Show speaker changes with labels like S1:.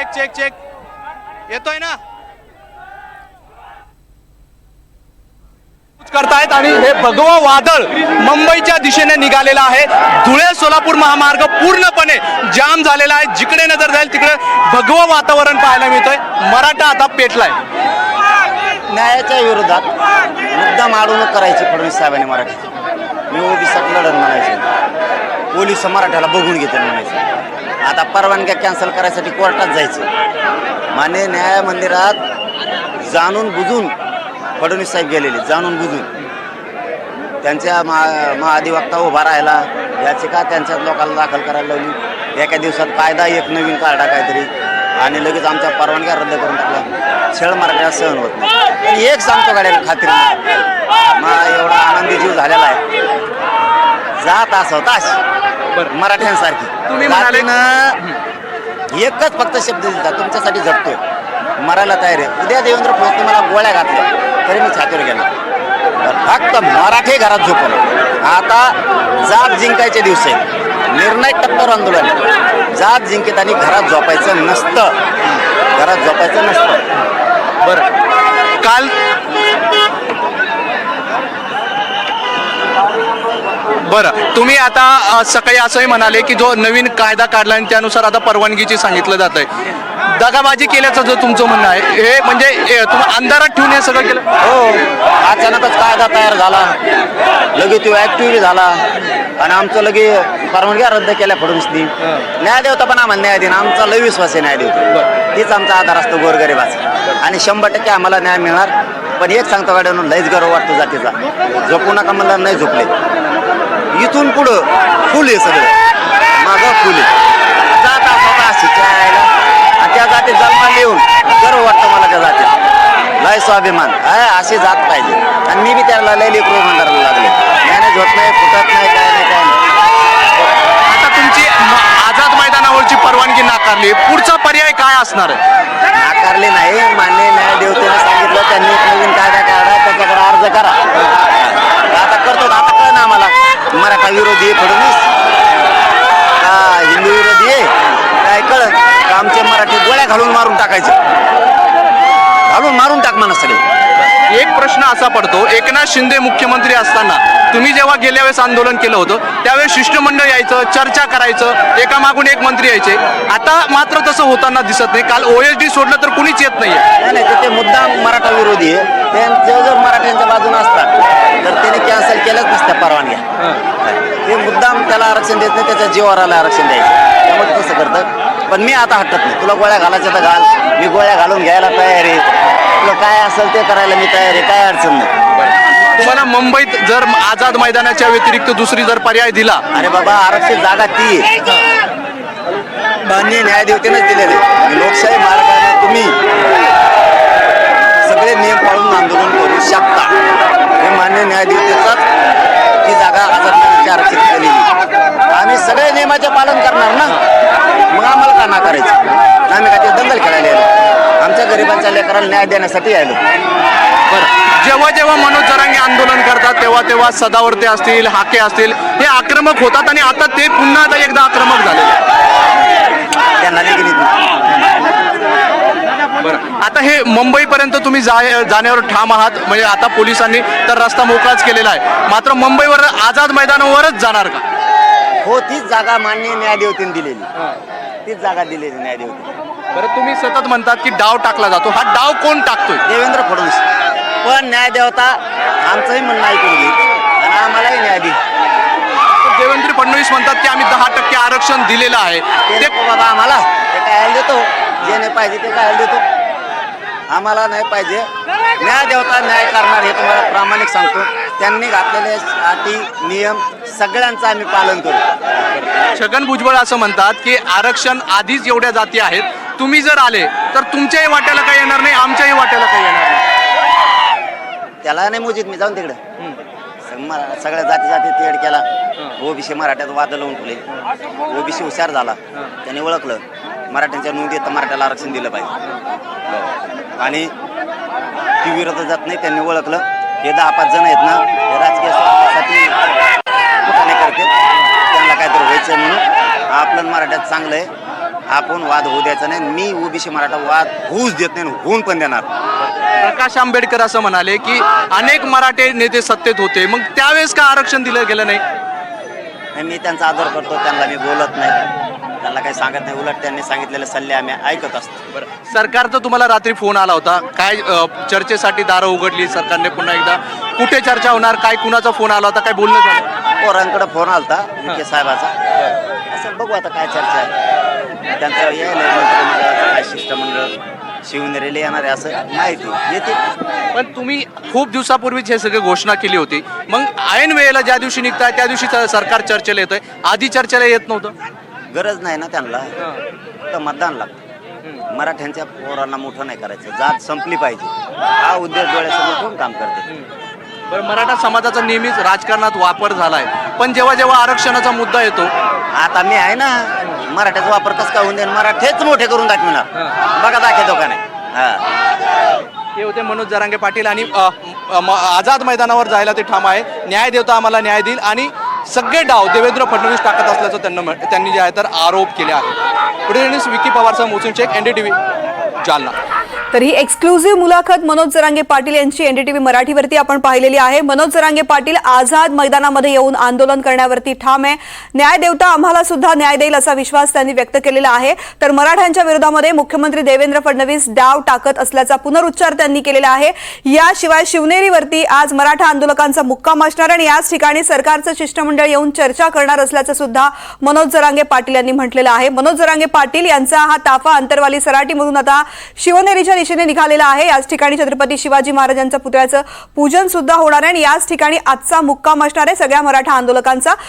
S1: Check check check येतोय ना करतायत आणि हे भगवं वादळ मुंबईच्या दिशेने निघालेलं आहे। धुळे सोलापूर महामार्ग पूर्णपणे जाम झालेला आहे। जिकडे नजर जाईल तिकडे भगवं वातावरण पाहायला मिळतंय। मराठा आता पेटलाय।
S2: न्यायाच्या विरोधात मुद्दाम अडवणूक करायची फडणवीस साहेबांनी मराठीची। मी ओबीसीसाठी लढत म्हणायचे, पोलीस मराठ्याला बघून घेते म्हणायचे। आता परवानग्या कॅन्सल करायसाठी कोर्टात जायचं। मान्य न्याय मंदिरात जाणून बुजून फडणवीस साहेब गेलेले, जाणून बुजून त्यांच्या महाधिवक्ता उभा राहिला, याचिका त्यांच्याच लोकांना दाखल करायला लावली। एका दिवसात कायदा एक नवीन काढला काहीतरी आणि लगेच आमच्या परवानग्या रद्द करून टाकल्या। छळ मराठ्याला सहन होत नाही। पण एक सांगतो गाड्या खात्री, मला एवढा आनंदी जीव झालेला आहे। जात असं होता मराठ्यांसारखी
S1: तुम्ही म्हणाले
S2: ना, एकच फक्त शब्द दिला, तुमच्यासाठी झटतोय, मरायला तयार आहे। उद्या देवेंद्र फडणवीस मला गोळ्या घातल्या तरी मी छातीवर गेला। फक्त मराठी घरात झोपलं। आता जात जिंकायचे दिवस आहेत, निर्णायक टप्प्यावर आंदोलन। जात जिंकत आणि घरात झोपायचं नसतं, घरात झोपायचं नसतं।
S1: बरं, काल बरं तुम्ही आता सकाळी असंही म्हणाले की जो नवीन कायदा काढला आणि त्यानुसार आता परवानगीची सांगितलं जात आहे। दगाबाजी केल्याचं जो तुमचं म्हणणं आहे हे म्हणजे तुम्ही अंधारात ठेवून हे सगळं केलं?
S2: हो, अचानकच कायदा तयार झाला, लगेच तो ऍक्टिव्ह झाला आणि आमचं लगे परवानग्या रद्द केल्या फडणवीसनी। न्याय देवता पण आम्हाला न्याय देईन, आमचा लय विश्वास आहे न्याय देवता। तीच आमचा आधार असतो गोरगरिबाचा आणि 100% आम्हाला न्याय मिळणार। पण एक सांगतो गाड्यानं, लयच गर्व वाटतो जातीचा। झोपू नका म्हणलं नाही झोपले। इथून पुढं फुल आहे सगळं, माझं फुल आहे। जात स्वतः शिकायला आणि त्या जातीत जन्माला येऊन गर्व वाटतं मला त्या जातीत। लय स्वाभिमान आहे, अशी जात पाहिजे। आणि मी बी त्याला लय लेकरू म्हणणारा लागले, मॅनेज होत नाही, फुटत नाही, काय नाही काय नाही।
S1: आता तुमची आझाद मैदानावरची परवानगी नाकारली, पुढचा पर्याय काय असणार आहे?
S2: नाकारले नाही, मान्य न्याय देवतेने सांगितलं त्यांनी एक नवीन कायदा काढा, त्याच्याकडे अर्ज करा। आता करतो, आता कळ ना आम्हाला मराठा विरोधी आहे फडणवीस का हिंदू विरोधी आहे काय कळत का? आमचे मराठी गोळ्या घालून मारून टाकायचे, घालून मारून टाक म्हणा सगळे।
S1: एक प्रश्न असा पडतो, एकनाथ शिंदे मुख्यमंत्री असताना तुम्ही जेव्हा गेल्या वेळेस आंदोलन केलं होतं त्यावेळेस शिष्टमंडळ यायचं, चर्चा करायचं, एकामागून एक मंत्री यायचे। आता मात्र तसं होताना दिसत नाही। काल OSD सोडलं तर कुणीच येत नाहीये।
S2: नाही, ते मुद्दाम मराठा विरोधी आहे। त्यांच्या जर मराठ्यांच्या बाजूने असतात तर त्याने कॅन्सल केल्याच नसत्या परवानग्या। ते मुद्दाम त्याला आरक्षण देत नाही, त्याच्या जीवावराला आरक्षण द्यायचं, त्यामुळे तसं करतं। पण मी आता हटत नाही, तुला गोळ्या घालायच्या तर घाल, मी गोळ्या घालून घ्यायला तयार आहे। तुला काय असेल ते करायला मी तयार आहे, काय अडचण नाही।
S1: तुम्हाला मुंबईत जर आझाद मैदानाच्या व्यतिरिक्त दुसरी जर पर्याय दिला?
S2: अरे बाबा, आरक्षित जागा ती मान्य न्यायदेवतेनेच दिलेले। लोकशाही मार्गाने तुम्ही सगळे नियम पाळून आंदोलन करू शकता, हे मान्य न्यायदेवतेचाच ती जागा आझाद आरक्षित केलेली। आम्ही सगळे नियमाचे पालन करणार ना, मग आम्हाला का नाकारायचं? आम्ही का ते दंगल खेळायला आलो? आमच्या गरिबांच्या लेकराला न्याय देण्यासाठी आलो।
S1: बरं, जेव्हा जेव्हा मनोज जरांगे आंदोलन करतात तेव्हा तेव्हा सदावर्ते असतील, हाके असतील, हे आक्रमक होतात आणि आता ते पुन्हा एकदा आक्रमक झाले।
S2: त्यांना देखील
S1: बरं, आता हे मुंबईपर्यंत तुम्ही जाण्यावर ठाम आहात, म्हणजे आता पोलिसांनी तर रस्ता मोकळाच केलेला आहे, मात्र मुंबईवर आझाद मैदानावरच जाणार का?
S2: हो, तीच जागा मान्य न्यायदेवतेने दिलेली, तीच जागा दिलेली न्यायदेवतेने।
S1: बरं, तुम्ही सतत म्हणतात की डाव टाकला जातो, हा डाव कोण टाकतोय?
S2: देवेंद्र फडणवीस। पण न्यायदेवता आमचंही म्हणणं ऐकून घेईल आणि आम्हालाही न्याय देईल।
S1: देवेंद्र फडणवीस म्हणतात की आम्ही 10% आरक्षण दिलेलं आहे,
S2: ते बाबा आम्हाला ते काय देतो, जे नाही पाहिजे ते काय देतो, आम्हाला नाही पाहिजे। न्यायदेवता न्याय करणार हे तुम्हाला प्रामाणिक सांगतो। त्यांनी घातलेले अटी नियम सगळ्यांचं आम्ही पालन करू।
S1: छगन भुजबळ असं म्हणतात की आरक्षण आधीच एवढ्या जाती आहेत, तुम्ही जर आले तर तुमच्याही वाट्याला काही येणार नाही, आमच्याही वाट्याला काही येणार नाही।
S2: त्याला नाही मोजित मी जाऊन तिकडे सगळ्या जाती तेड केला। ओबीसी मराठ्यात वाद लावून ठेवले, ओबीसी हुशार झाला, त्याने ओळखलं मराठ्यांच्या नोंदीत मराठ्याला आरक्षण दिलं पाहिजे आणि ती विरोधात जात नाही। त्यांनी ओळखलं हे 10-5 जण आहेत ना, हे राजकीय स्वार्थासाठी कुठाने करते, त्यांना काहीतरी व्हायचं म्हणून आपलं मराठ्यात चांगलं आहे आपण वाद होऊ द्यायचा नाही. मी ओबीसी मराठा वाद होऊच देत नाही, होऊन पण देणार.
S1: प्रकाश आंबेडकर असं म्हणाले की अनेक मराठे नेते सत्तेत होते, मग त्यावेळेस का आरक्षण दिलं गेलं नाही?
S2: नाही, मी त्यांचा आदर करतो, त्यांना मी बोलत नाही, त्यांना काही सांगत नाही. उलट त्यांनी सांगितलेले सल्ले आम्ही ऐकत असतो.
S1: सरकारचा तुम्हाला रात्री फोन आला होता काय? चर्चेसाठी दारं उघडली सरकारने पुन्हा एकदा. कुठे चर्चा होणार, काय कुणाचा फोन आला होता, काय बोलणं झालं?
S2: पोरांकडे फोन आलता विखे साहेबाचा. असं बघू आता काय चर्चा आहे. त्यांचं यायला मंत्रिमंडळाचं काय शिष्टमंडळ शिवनेरीला येणार आहे असं माहिती येते.
S1: पण तुम्ही खूप दिवसापूर्वीच हे सगळं घोषणा केली होती, मग ऐन वेळेला ज्या दिवशी निघताय त्या दिवशी सरकार चर्चेला येतंय, आधी चर्चेला येत नव्हतं?
S2: गरज नाही ना त्यांना, फक्त मतदान लागतं. मराठ्यांच्या पोरांना मोठं नाही करायचं, जात संपली पाहिजे हा उद्देश डोळ्यासमोर कोण काम करते.
S1: बरं, मराठा समाजाचा नेहमीच राजकारणात वापर झालाय, पण जेव्हा जेव्हा आरक्षणाचा मुद्दा येतो,
S2: आता मी आहे ना, मराठ्याचा वापर कसं काय होऊन देईन, मराठेच मोठे करून दाखविणार. बघा दाखवतो का नाही.
S1: हे होते मनोज जरांगे पाटील आणि आझाद मैदानावर जायला ते ठाम आहे. न्याय देवता आम्हाला न्याय देईल आणि सगळे डाव देवेंद्र फडणवीस टाकत असल्याचं त्यांनी जे आहे तर आरोप केले आहे. पुढे विकी पवारचा मोहसिन शेख, NDTV, जालना.
S3: तर ही एक्सक्लुझिव्ह मुलाखत मनोज जरांगे पाटील यांची NDTV मराठीवरती आपण पाहिलेली आहे. मनोज जरांगे पाटील आझाद मैदानामध्ये येऊन आंदोलन करण्यावरती ठाम आहे. न्याय देवता आम्हाला सुद्धा न्याय देईल असा विश्वास त्यांनी व्यक्त केलेला आहे. तर मराठ्यांच्या विरोधामध्ये मुख्यमंत्री देवेंद्र फडणवीस डाव टाकत असल्याचा पुनरुच्चार त्यांनी केलेला आहे. याशिवाय शिवनेरीवरती आज मराठा आंदोलकांचा मुक्काम असणार आणि याच ठिकाणी सरकारचं शिष्टमंडळ येऊन चर्चा करणार असल्याचं सुद्धा मनोज जरांगे पाटील यांनी म्हटलेलं आहे. मनोज जरांगे पाटील यांचा हा ताफा अंतरवाली सराटीमधून आता शिवनेरीच्या दिशेने निघालेला आहे. याच ठिकाणी छत्रपती शिवाजी महाराजांच्या पुतळ्याचं पूजन सुद्धा होणार आहे आणि याच ठिकाणी आजचा मुक्काम असणार आहे सगळ्या मराठा आंदोलकांचा.